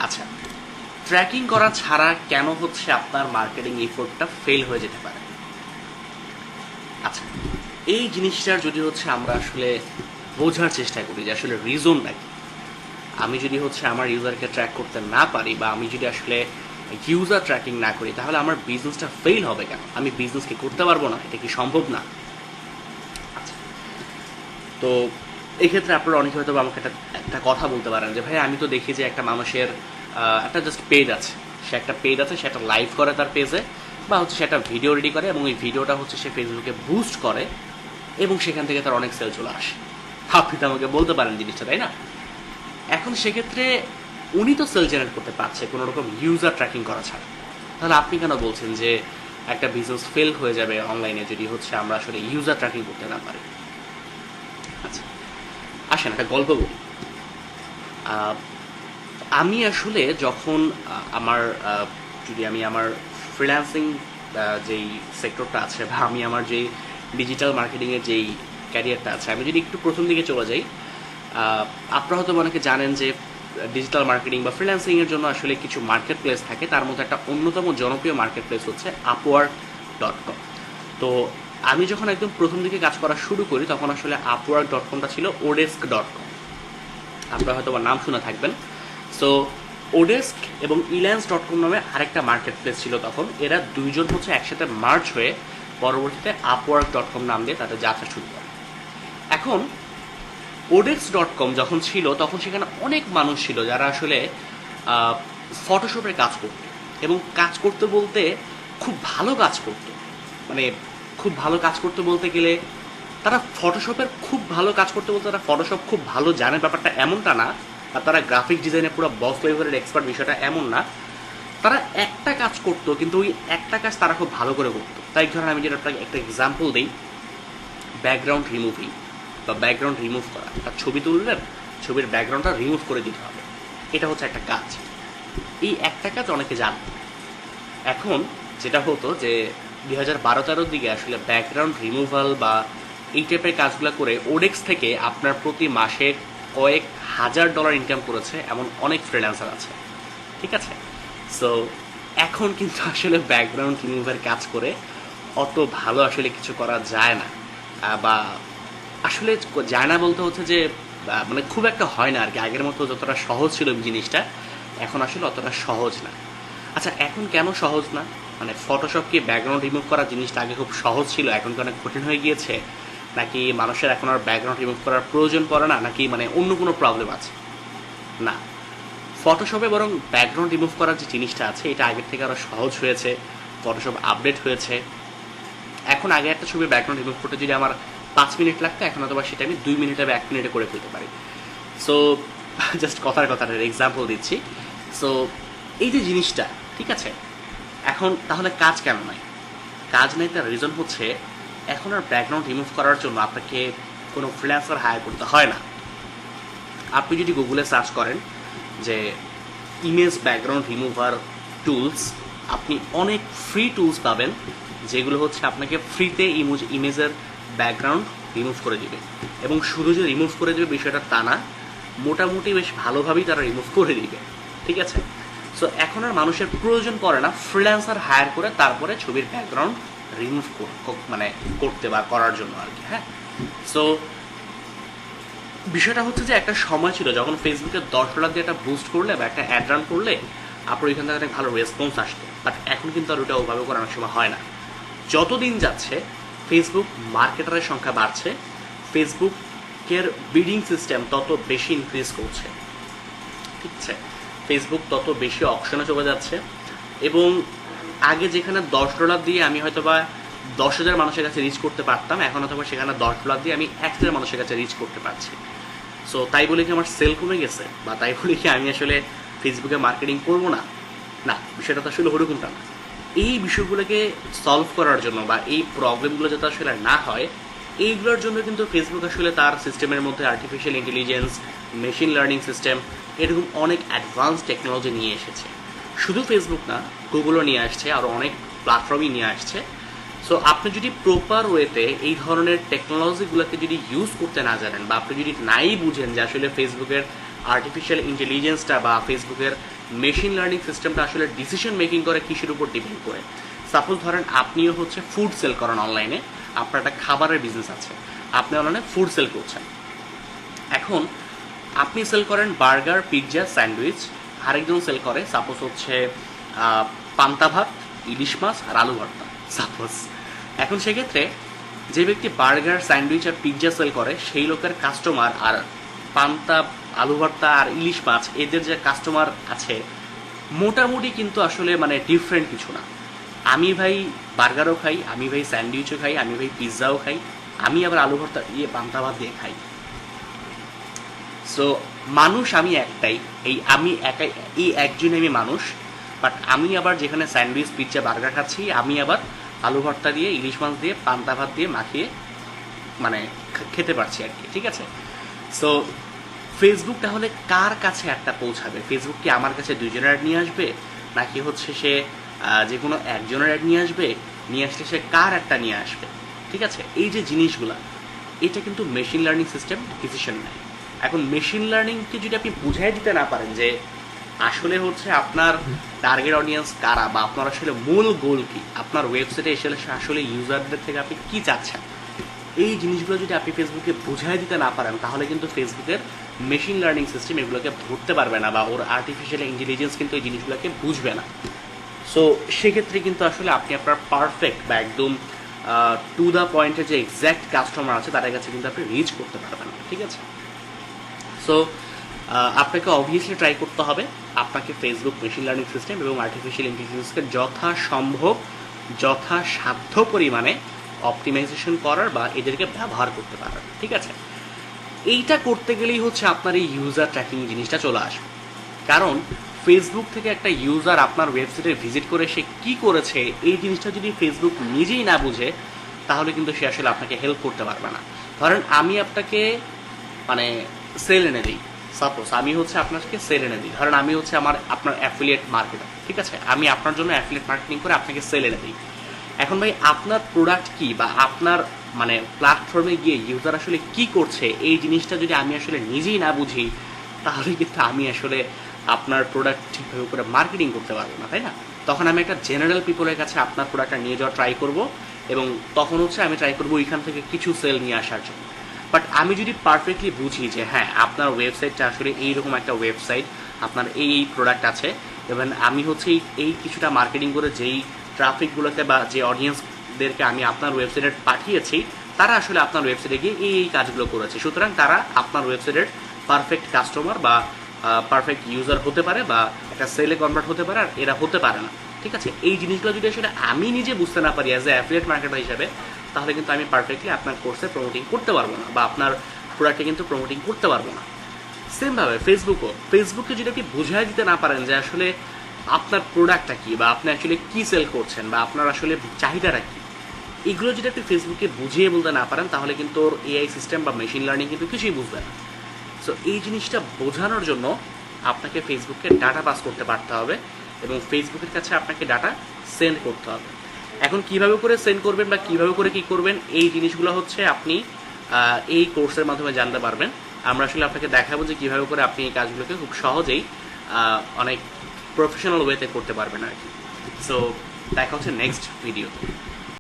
আচ্ছা, ট্র্যাকিং করা ছাড়া কেন হচ্ছে আপনার মার্কেটিং এফোর্টটা ফেল হয়ে যেতে পারে? আচ্ছা, এই জিনিসটার যদি হচ্ছে আমরা আসলে বোঝার চেষ্টা করি যে আসলে রিজনটা কি। আমি যদি হচ্ছে আমার ইউজারকে ট্র্যাক করতে না পারি, বা আমি যদি আসলে ইউজার ট্র্যাকিং না করি, তাহলে আমার বিজনেসটা ফেল হবে কেন? আমি বিজনেস কি করতে পারবো না? এটা কি সম্ভব না? আচ্ছা, তো এই ক্ষেত্রে আপনারা অনেকে হয়তো আমাকে একটা কথা বলতে পারেন যে ভাই, আমি তো দেখি যে একটা মানুষের একটা জাস্ট পেজ আছে, সে একটা লাইভ করে তার পেজে, বা হচ্ছে সে একটা ভিডিও রেডি করে এবং এই ভিডিওটা হচ্ছে সে ফেসবুকে বুস্ট করে এবং সেখান থেকে তার অনেক সেল চলে আসে। আপনি তো আমাকে বলতে পারেন জিনিসটা, তাই না? এখন সেক্ষেত্রে উনি তো সেল জেনারেট করতে পারছে কোনো রকম ইউজার ট্র্যাকিং করা ছাড়া, তাহলে আপনি কেন বলছেন যে একটা বিজনেস ফেল হয়ে যাবে অনলাইনে যদি হচ্ছে আমরা আসলে ইউজার ট্র্যাকিং করতে না পারি? আচ্ছা, আসেন একটা গল্প বলি। আমি আসলে যখন আমার যদি আমি আমার ফ্রিল্যান্সিং যেই সেক্টরটা আছে, বা আমি আমার যেই ডিজিটাল মার্কেটিংয়ের যেই ক্যারিয়ারটা আছে, আমি যদি একটু প্রথম দিকে চলে যাই, আপনারা হয়তো অনেকে জানেন যে ডিজিটাল মার্কেটিং বা ফ্রিল্যান্সিংয়ের জন্য আসলে কিছু মার্কেট প্লেস থাকে। তার মধ্যে একটা অন্যতম জনপ্রিয় মার্কেট প্লেস হচ্ছে upwork.com। তো আমি যখন একদম প্রথম দিকে কাজ করা শুরু করি, তখন আসলে upwork.comটা ছিল odesk.com। আপনারা হয়তো নাম শুনে থাকবেন। সো ওডেস্ক এবং ইল্যান্স.com নামে আরেকটা মার্কেট প্লেস ছিল তখন। এরা দুইজন হচ্ছে একসাথে মার্জ হয়ে পরবর্তীতে upwork.com নাম দিয়ে তাদের যাত্রা শুরু করে। এখন odesk.com যখন ছিল, তখন সেখানে অনেক মানুষ ছিল যারা আসলে ফটোশপের কাজ করত, এবং কাজ করতে বলতে খুব ভালো কাজ করত। মানে খুব ভালো কাজ করতে বলতে গেলে তারা ফটোশপের খুব ভালো কাজ করতে বলতে তারা ফটোশপ খুব ভালো জানে ব্যাপারটা এমনটা না, আর তারা গ্রাফিক ডিজাইনে পুরো বস লেভেলের এক্সপার্ট বিষয়টা এমন না। তারা একটা কাজ করতো, কিন্তু ওই একটা কাজ তারা খুব ভালো করে করতো। তাই ধরেন আমি যেটা একটা এক্সাম্পল দিই, ব্যাকগ্রাউন্ড রিমুভিং বা ব্যাকগ্রাউন্ড রিমুভ করা। একটা ছবি তুললেন, ছবির ব্যাকগ্রাউন্ডটা রিমুভ করে দিতে হবে, এটা হচ্ছে একটা কাজ। এই একটা কাজ অনেকে জানে। এখন যেটা হতো যে 2012-13 দিকে আসলে ব্যাকগ্রাউন্ড রিমুভাল বা এই টাইপের কাজগুলো করে ওডেক্স থেকে আপনার প্রতি মাসে কয়েক হাজার ডলার ইনকাম করেছে এমন অনেক ফ্রিল্যান্সার আছে, ঠিক আছে? সো এখন কিন্তু আসলে ব্যাকগ্রাউন্ড রিমুভার কাজ করে অত ভালো আসলে কিছু করা যায় না, বা আসলে যায় না বলতে হচ্ছে যে মানে খুব একটা হয় না আর কি। আগের মতো যতটা সহজ ছিল জিনিসটা, এখন আসলে অতটা সহজ না। আচ্ছা, এখন কেন সহজ না? মানে ফটোশপকে ব্যাকগ্রাউন্ড রিমুভ করার জিনিসটা আগে খুব সহজ ছিল, এখন কি অনেক কঠিন হয়ে গিয়েছে? নাকি মানুষের এখন আর ব্যাকগ্রাউন্ড রিমুভ করার প্রয়োজন পড়ে না, নাকি মানে অন্য কোনো প্রবলেম আছে? না, ফটোশপে বরং ব্যাকগ্রাউন্ড রিমুভ করার যে জিনিসটা আছে এটা আগের থেকে আরও সহজ হয়েছে। ফটোশপ আপডেট হয়েছে। এখন আগে একটা ছবির ব্যাকগ্রাউন্ড রিমুভ করতে যদি আমার 5 মিনিট লাগতো, এখন অথবা সেটা আমি 2 মিনিটে বা 1 মিনিটে করে ফেলতে পারি। সো জাস্ট কথাটার এক্সাম্পল দিচ্ছি। সো এই যে জিনিসটা, ঠিক আছে, এখন তাহলে কাজ কেন নাই? কাজ নেই তার রিজন হচ্ছে এখন আর ব্যাকগ্রাউন্ড রিমুভ করার জন্য আপনাকে কোনো ফ্রিল্যান্সার হায়ার করতে হয় না। আপনি যদি গুগলে সার্চ করেন যে ইমেজ ব্যাকগ্রাউন্ড রিমুভার টুলস, আপনি অনেক ফ্রি টুলস পাবেন যেগুলো হচ্ছে আপনাকে ফ্রিতে ইমেজের ব্যাকগ্রাউন্ড রিমুভ করে দিবে। এবং শুধু যে রিমুভ করে দেবে বিষয়টা তা না, মোটামুটি বেশ ভালোভাবেই তারা রিমুভ করে দিবে, ঠিক আছে? সো এখন আর মানুষের প্রয়োজন পড়ে না ফ্রিল্যান্সার হায়ার করে তারপরে ছবির ব্যাকগ্রাউন্ড রিমুভ মানে করতে বা করার জন্য আর কি। হ্যাঁ, সো বিষয়টা হচ্ছে যে একটা সময় ছিল যখন ফেসবুকে $10 দিয়ে একটা বুস্ট করলে বা একটা অ্যাড রান করলে আপনার ওইখান থেকে অনেক ভালো রেসপন্স আসতো। বাট এখন কিন্তু আর ওটা ওভাবে করে অনেক সময় হয় না। যতদিন যাচ্ছে ফেসবুক মার্কেটারের সংখ্যা বাড়ছে, ফেসবুকের বিডিং সিস্টেম তত বেশি ইনক্রিজ করছে, ঠিক আছে? ফেসবুক তত বেশি অকশনে চলে যাচ্ছে, এবং আগে যেখানে $10 দিয়ে আমি হয়তো বা 10,000 মানুষের কাছে রিচ করতে পারতাম, এখন অথবা সেখানে $10 দিয়ে আমি 1,000 মানুষের কাছে রিচ করতে পারছি। সো তাই বলে কি আমার সেল কমে গেছে, বা তাই বলে কি আমি আসলে ফেসবুকে মার্কেটিং করবো না? না, বিষয়টা তো আসলে ওরকমটা না। এই বিষয়গুলোকে সলভ করার জন্য বা এই প্রবলেমগুলো যাতে আসলে না হয়, এইগুলোর জন্য কিন্তু ফেসবুক আসলে তার সিস্টেমের মধ্যে artificial intelligence, machine learning system, এরকম অনেক অ্যাডভান্স টেকনোলজি নিয়ে এসেছে। শুধু ফেসবুক না, গুগলও নিয়ে আসছে, আরও অনেক প্ল্যাটফর্মই নিয়ে আসছে। সো আপনি যদি প্রপার ওয়েতে এই ধরনের টেকনোলজিগুলোকে যদি ইউজ করতে না জানেন, বা আপনি যদি নাই বুঝেন যে আসলে ফেসবুকের আর্টিফিশিয়াল ইন্টেলিজেন্সটা বা ফেসবুকের মেশিন লার্নিং সিস্টেমটা আসলে ডিসিশন মেকিং করে কিসের উপর ডিপেন্ড করে। সাপোজ ধরেন আপনিও হচ্ছে ফুড সেল করেন অনলাইনে, আপনার একটা খাবারের বিজনেস আছে, আপনি অনলাইনে ফুড সেল করছেন। এখন আপনি সেল করেন বার্গার, পিৎজা, স্যান্ডউইচ, আরেকজন সেল করে সাপোজ হচ্ছে পান্তা ভাত, ইলিশ মাছ আর আলু ভর্তা সাপোজ। এখন সেক্ষেত্রে যে ব্যক্তি বার্গার, স্যান্ডউইচ আর পিৎজা সেল করে সেই লোকের কাস্টমার আর পান্তা, আলু ভর্তা আর ইলিশ মাছ এদের যে কাস্টমার আছে মোটামুটি কিন্তু আসলে মানে ডিফারেন্ট কিছু না। আমি ভাই বার্গারও খাই, আমি ভাই স্যান্ডউইচও খাই, আমি ভাই পিৎজাও খাই, আমি আবার আলু ভর্তা পান্তা ভাত দিয়ে খাই। সো মানুষ আমি একটাই, আমি একাই, এই একজনই আমি মানুষ। বাট আমি আবার যেখানে স্যান্ডউইচ, পিৎজা, বার্গার খাচ্ছি, আমি আবার আলু ভর্তা দিয়ে, ইলিশ মাছ দিয়ে, পান্তা ভাত দিয়ে মাখিয়ে মানে খেতে পারছি আর কি, ঠিক আছে? সো ফেসবুক তাহলে কার কাছে একটা পৌঁছাবে? ফেসবুক কি আমার কাছে দুইজনের অ্যাড নিয়ে আসবে, নাকি হচ্ছে সে যে কোনো একজনের অ্যাড নিয়ে আসবে? নিয়ে আসলে সে কার একটা নিয়ে আসবে, ঠিক আছে? এই যে জিনিসগুলা, এটা কিন্তু মেশিন লার্নিং সিস্টেম ডিসিশন নেয়। এখন মেশিন লার্নিংকে যদি আপনি বুঝাই দিতে না পারেন যে আসলে হচ্ছে আপনার টার্গেট অডিয়েন্স কারা, বা আপনার আসলে মূল গোল কি, আপনার ওয়েবসাইটে এসে আসলে ইউজারদের থেকে আপনি কি চাচ্ছেন, এই জিনিসগুলো যদি আপনি ফেসবুকে বুঝাই দিতে না পারেন, তাহলে কিন্তু ফেসবুকের মেশিন লার্নিং সিস্টেম এগুলোকে ধরতে পারবে না, বা ওর আর্টিফিশিয়াল ইন্টেলিজেন্স কিন্তু এই জিনিসগুলোকে বুঝবে না। সো সেক্ষেত্রে কিন্তু আসলে আপনি আপনার পারফেক্ট বা একদম টু দ্য পয়েন্টের যে এক্স্যাক্ট কাস্টমার আছে তাদের কাছে কিন্তু আপনি রিচ করতে পারবেন না, ঠিক আছে? সো আপনাকে অবভিয়াসলি ট্রাই করতে হবে আপনাকে ফেসবুক মেশিন লার্নিং সিস্টেম এবং আর্টিফিশিয়াল ইন্টেলিজেন্সকে যথাসম্ভব যথাসাধ্য পরিমাণে অপটিমাইজেশন করার বা এদেরকে ব্যবহার করতে পারার, ঠিক আছে? এইটা করতে গেলেই হচ্ছে আপনার এই ইউজার ট্র্যাকিং জিনিসটা চলে আসবে। কারণ ফেসবুক থেকে একটা ইউজার আপনার ওয়েবসাইটে ভিজিট করে সে কি করেছে এই জিনিসটা যদি ফেসবুক নিজেই না বুঝে, তাহলে কিন্তু সে আসলে আপনাকে হেল্প করতে পারবে না। ধরেন আমি আপনাকে মানে সেল এনে দিই, সাপোজ আমি হচ্ছে আপনাকে সেল এনে দিই, ধরেন আমি হচ্ছে আপনার অ্যাফিলিয়েট মার্কেটার, ঠিক আছে? আমি আপনার জন্য অ্যাফিলিয়েট মার্কেটিং করে আপনাকে সেল এনে দিই। এখন ভাই আপনার প্রোডাক্ট কি, বা আপনার মানে প্ল্যাটফর্মে গিয়ে ইউজার আসলে কি করছে এই জিনিসটা যদি আমি আসলে নিজেই না বুঝি, তাহলে কিন্তু আমি আসলে আপনার প্রোডাক্ট ঠিকভাবে করে মার্কেটিং করতে পারবো না, তাই না? তখন আমি একটা জেনারেল পিপলের কাছে আপনার প্রোডাক্টটা নিয়ে যাওয়া ট্রাই করব, এবং তখন হচ্ছে আমি ট্রাই করবো ওইখান থেকে কিছু সেল নিয়ে আসার জন্য। বাট আমি যদি পারফেক্টলি বুঝি যে হ্যাঁ আপনার ওয়েবসাইটটা আসলে এইরকম একটা ওয়েবসাইট, আপনার এই প্রোডাক্ট আছে, এবং আমি হচ্ছে এই কিছুটা মার্কেটিং করে যেই ট্রাফিকগুলোকে বা যে অডিয়েন্সদেরকে আমি আপনার ওয়েবসাইটে পাঠিয়েছি তারা আসলে আপনার ওয়েবসাইটে গিয়ে এই কাজগুলো করেছে, সুতরাং তারা আপনার ওয়েবসাইটের পারফেক্ট কাস্টমার বা পারফেক্ট ইউজার হতে পারে, বা একটা সেলে কনভার্ট হতে পারে, আর এরা হতে পারে না, ঠিক আছে? এই জিনিসগুলো যদি আসলে আমি নিজে বুঝতে না পারি অ্যাজ এ অ্যাফিলিয়েট মার্কেটার হিসাবে, তাহলে কিন্তু আমি পারফেক্টলি আপনার কোর্সে প্রমোটিং করতে পারবো না, বা আপনার প্রোডাক্টে কিন্তু প্রমোটিং করতে পারবো না। সেমভাবে ফেসবুকে যদি আপনি বুঝাই দিতে না পারেন যে আসলে আপনার প্রোডাক্টটা কি, বা আপনি আসলে কি সেল করছেন, বা আপনার আসলে চাহিদাটা কি, এগুলো যদি আপনি ফেসবুকে বুঝিয়ে বলতে না পারেন, তাহলে কিন্তু ওর এআই সিস্টেম বা মেশিন লার্নিং কিন্তু কিছুই বুঝবে না। সো এই জিনিসটা বোঝানোর জন্য আপনাকে ফেসবুককে ডাটা পাস করতে পারতে হবে, এবং ফেসবুকের কাছে আপনাকে ডাটা সেন্ড করতে হবে। এখন কিভাবে করে সেন্ড করবেন বা কিভাবে করে কি করবেন, এই জিনিসগুলো হচ্ছে আপনি এই কোর্সের মাধ্যমে জানতে পারবেন। আমরা আসলে আপনাকে দেখাবো যে কীভাবে করে আপনি এই কাজগুলোকে খুব সহজেই অনেক প্রফেশনাল ওয়েতে করতে পারবেন আর কি। সো দেখা হচ্ছে নেক্সট ভিডিওতে।